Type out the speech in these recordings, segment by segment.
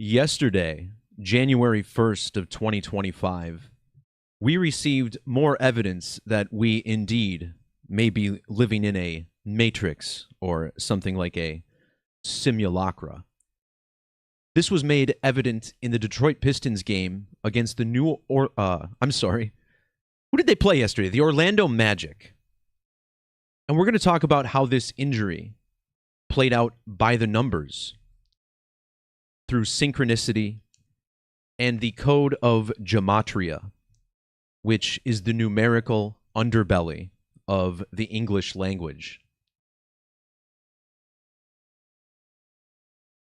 Yesterday, January 1st of 2025, we received more evidence that we indeed may be living in a matrix or something like a simulacra. This was made evident in the Detroit Pistons game against the who did they play yesterday? The Orlando Magic. And we're going to talk about how this injury played out by the numbers through synchronicity and the code of Gematria, which is the numerical underbelly of the English language.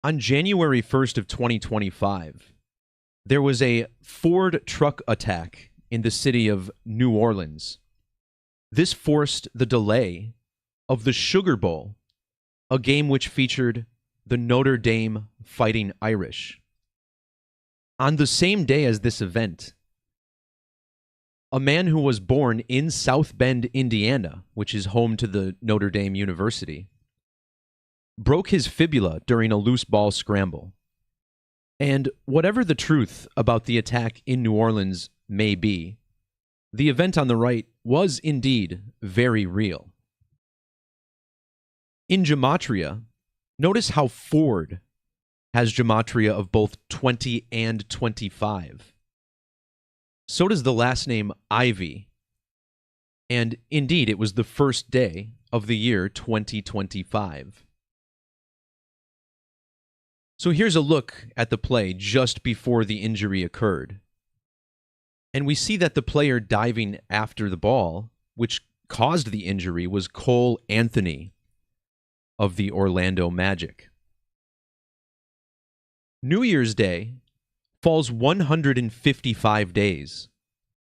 On January 1st of 2025, there was a Ford truck attack in the city of New Orleans. This forced the delay of the Sugar Bowl, a game which featured the Notre Dame Fighting Irish. On the same day as this event, a man who was born in South Bend, Indiana, which is home to the Notre Dame University, broke his fibula during a loose ball scramble. And whatever the truth about the attack in New Orleans may be, the event on the right was indeed very real. In Gematria, notice how Ford has Gematria of both 20 and 25. So does the last name Ivey. And indeed, it was the first day of the year 2025. So here's a look at the play just before the injury occurred. And we see that the player diving after the ball, which caused the injury, was Cole Anthony of the Orlando Magic. New Year's Day falls 155 days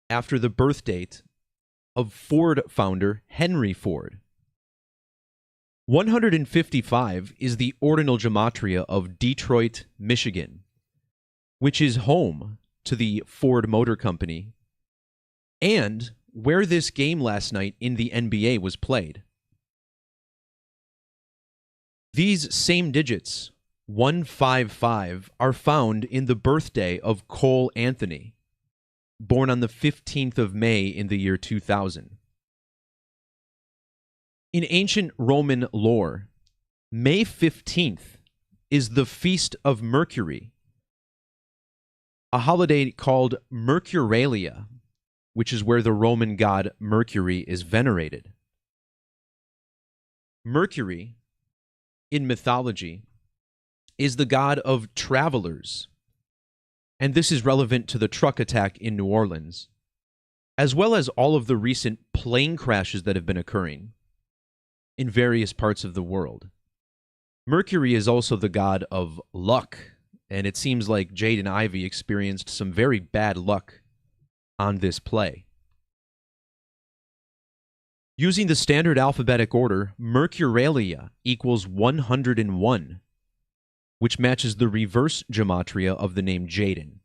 after the birth date of Ford founder Henry Ford. 155 is the ordinal gematria of Detroit, Michigan, which is home to the Ford Motor Company and where this game last night in the NBA was played. These same digits, 155, are found in the birthday of Cole Anthony, born on the 15th of May in the year 2000. In ancient Roman lore, May 15th is the Feast of Mercury, a holiday called Mercuralia, which is where the Roman god Mercury is venerated. Mercury, in mythology, is the god of travelers, and this is relevant to the truck attack in New Orleans, as well as all of the recent plane crashes that have been occurring in various parts of the world. Mercury is also the god of luck, and it seems like Jaden Ivey experienced some very bad luck on this play. Using the standard alphabetic order, Mercuralia equals 101, which matches the reverse gematria of the name Jaden.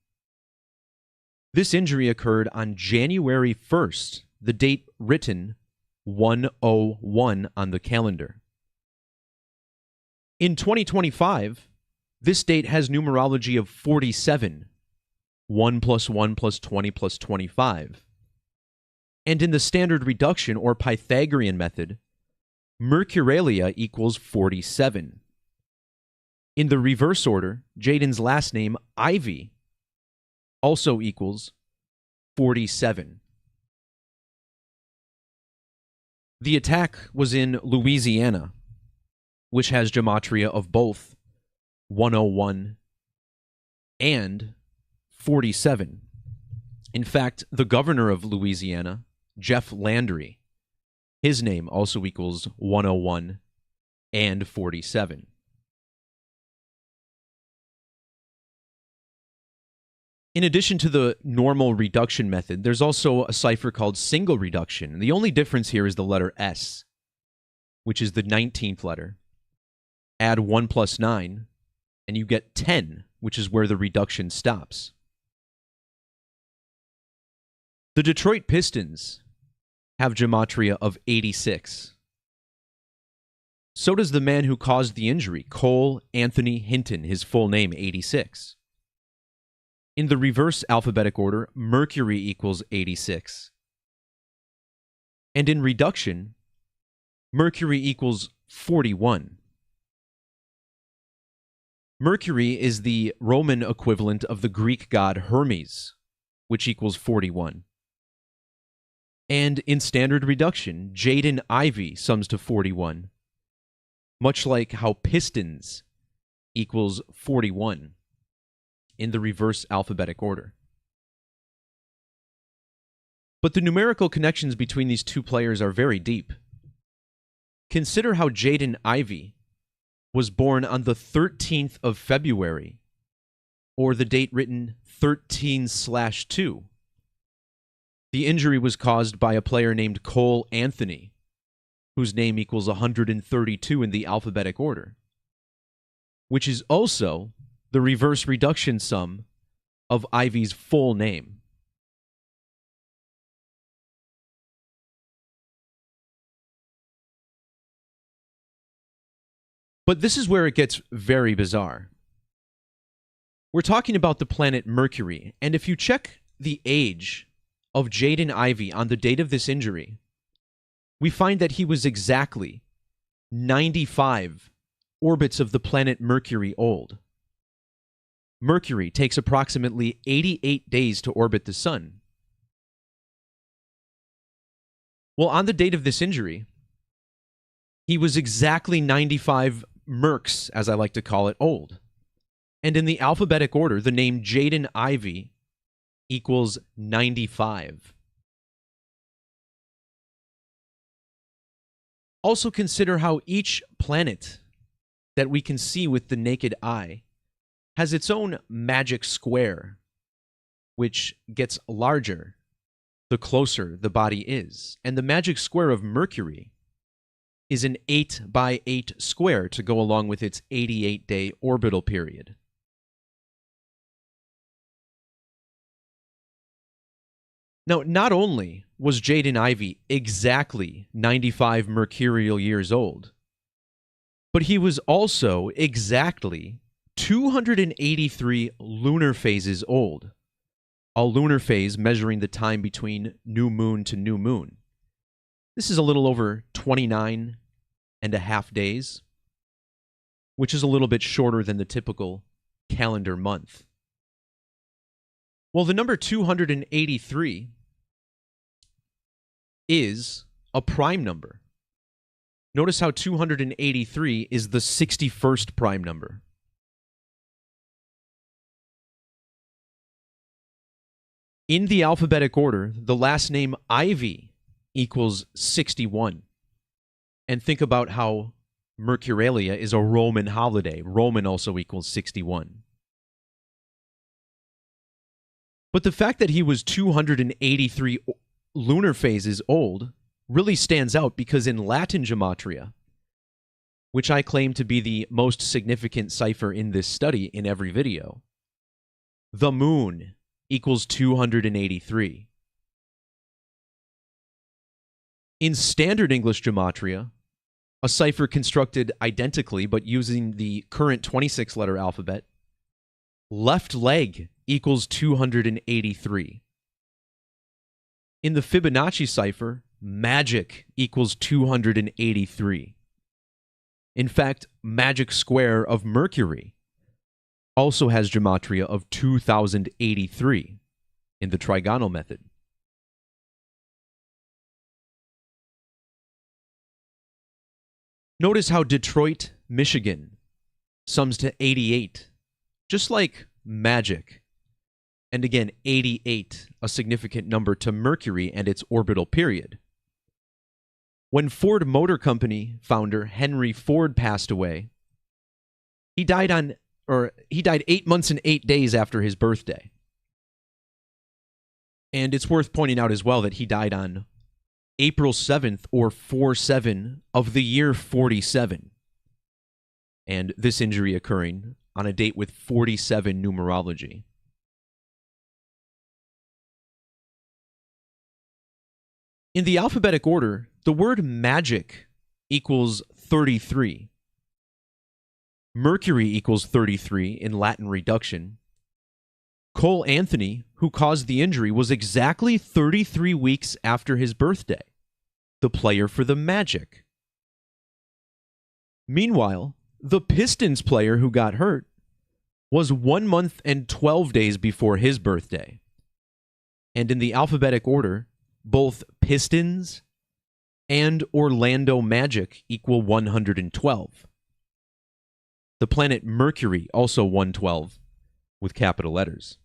This injury occurred on January 1st, the date written 101 on the calendar. In 2025, this date has numerology of 47, 1 plus 1 plus 20 plus 25. And in the standard reduction or Pythagorean method, Mercuralia equals 47. In the reverse order, Jaden's last name, Ivey, also equals 47. The attack was in Louisiana, which has gematria of both 101 and 47. In fact, the governor of Louisiana, Jeff Landry, his name also equals 101 and 47. In addition to the normal reduction method, there's also a cipher called single reduction. And the only difference here is the letter S, which is the 19th letter. Add 1 plus 9, and you get 10, which is where the reduction stops. The Detroit Pistons have gematria of 86. So does the man who caused the injury, Cole Anthony Hinton, his full name, 86. In the reverse alphabetic order, Mercury equals 86. And in reduction, Mercury equals 41. Mercury is the Roman equivalent of the Greek god Hermes, which equals 41. And in standard reduction, Jaden Ivey sums to 41, much like how pistons equals 41 in the reverse alphabetic order. But the numerical connections between these two players are very deep. Consider how Jaden Ivey was born on the 13th of February, or the date written 13/2. The injury was caused by a player named Cole Anthony, whose name equals 132 in the alphabetic order, which is also the reverse reduction sum of Ivey's full name. But this is where it gets very bizarre. We're talking about the planet Mercury, and if you check the age of Jaden Ivey on the date of this injury, we find that he was exactly 95 orbits of the planet Mercury old. Mercury takes approximately 88 days to orbit the Sun. Well, on the date of this injury, he was exactly 95 Mercs, as I like to call it, old. And in the alphabetic order, the name Jaden Ivey equals 95. Also consider how each planet that we can see with the naked eye has its own magic square, which gets larger the closer the body is. And the magic square of Mercury is an 8x8 square to go along with its 88-day orbital period. Now, not only was Jaden Ivey exactly 95 mercurial years old, but he was also exactly 283 lunar phases old, a lunar phase measuring the time between new moon to new moon. This is a little over 29 and a half days, which is a little bit shorter than the typical calendar month. Well, the number 283 is a prime number. Notice how 283 is the 61st prime number. In the alphabetic order, the last name Ivey equals 61. And think about how Mercurialia is a Roman holiday. Roman also equals 61. But the fact that he was 283 lunar phases old really stands out because in Latin Gematria, which I claim to be the most significant cipher in this study in every video, the moon equals 283. In standard English Gematria, a cipher constructed identically but using the current 26-letter alphabet, left leg equals 283. In the Fibonacci cipher, magic equals 283. In fact, magic square of Mercury also has gematria of 2083 in the trigonal method. Notice how Detroit, Michigan sums to 88, just like magic. And again, 88, a significant number to Mercury and its orbital period. When Ford Motor Company founder Henry Ford passed away, he died 8 months and 8 days after his birthday. And it's worth pointing out as well that he died on April 7th, or 4/7 of the year 47. And this injury occurring on a date with 47 numerology. In the alphabetic order, the word magic equals 33. Mercury equals 33 in Latin reduction. Cole Anthony, who caused the injury, was exactly 33 weeks after his birthday, the player for the Magic. Meanwhile, the Pistons player who got hurt was 1 month and 12 days before his birthday. And in the alphabetic order, both Pistons and Orlando Magic equal 112. The planet Mercury also 112 with capital letters.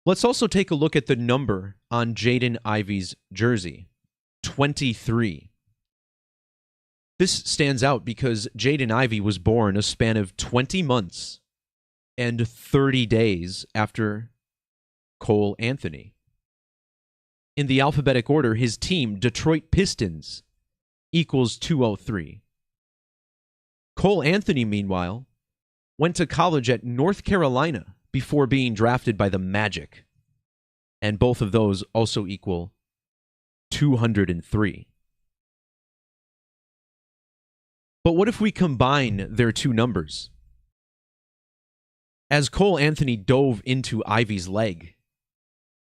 Let's also take a look at the number on Jaden Ivey's jersey, 23. This stands out because Jaden Ivey was born a span of 20 months and 30 days after Cole Anthony. In the alphabetic order, his team, Detroit Pistons, equals 203. Cole Anthony, meanwhile, went to college at North Carolina before being drafted by the Magic, and both of those also equal 203. But what if we combine their two numbers? As Cole Anthony dove into Ivey's leg,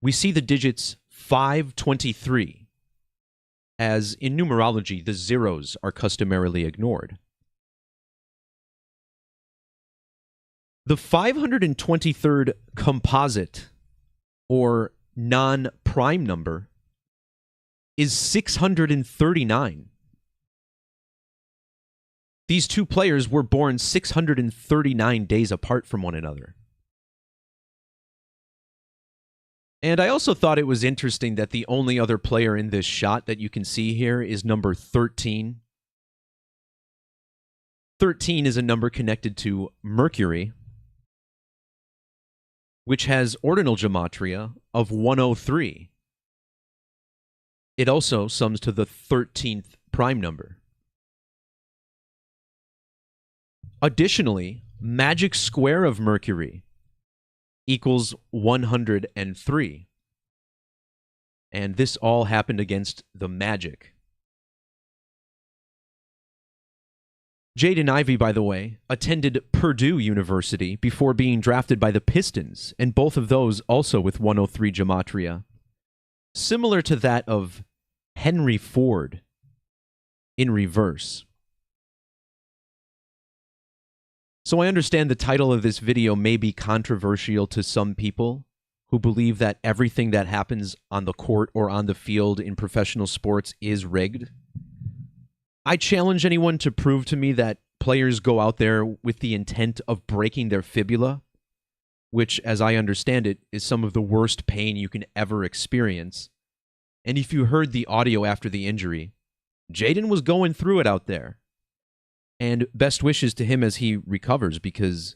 we see the digits 523, as in numerology, the zeros are customarily ignored. The 523rd composite, or non-prime number, is 639. These two players were born 639 days apart from one another. And I also thought it was interesting that the only other player in this shot that you can see here is number 13. 13 is a number connected to Mercury, which has ordinal gematria of 103. It also sums to the 13th prime number. Additionally, magic square of Mercury equals 103. And this all happened against the Magic. Jaden Ivey, by the way, attended Purdue University before being drafted by the Pistons, and both of those also with 103 gematria, similar to that of Henry Ford in reverse. So I understand the title of this video may be controversial to some people who believe that everything that happens on the court or on the field in professional sports is rigged. I challenge anyone to prove to me that players go out there with the intent of breaking their fibula, which, as I understand it, is some of the worst pain you can ever experience. And if you heard the audio after the injury, Jaden was going through it out there. And best wishes to him as he recovers, because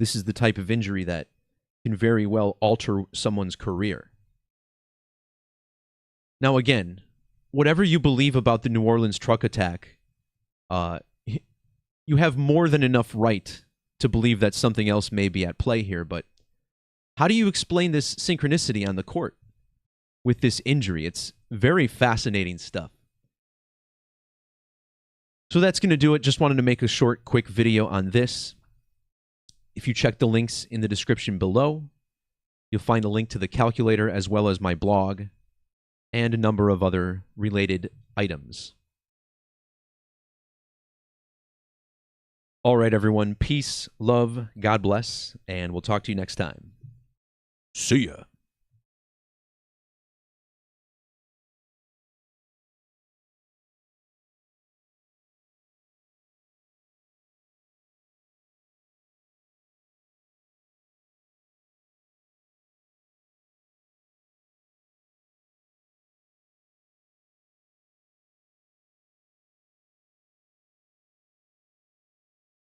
this is the type of injury that can very well alter someone's career. Now again, whatever you believe about the New Orleans truck attack, you have more than enough right to believe that something else may be at play here, but how do you explain this synchronicity on the court with this injury? It's very fascinating stuff. So that's going to do it. Just wanted to make a short, quick video on this. If you check the links in the description below, you'll find a link to the calculator as well as my blog and a number of other related items. All right, everyone. Peace, love, God bless, and we'll talk to you next time. See ya.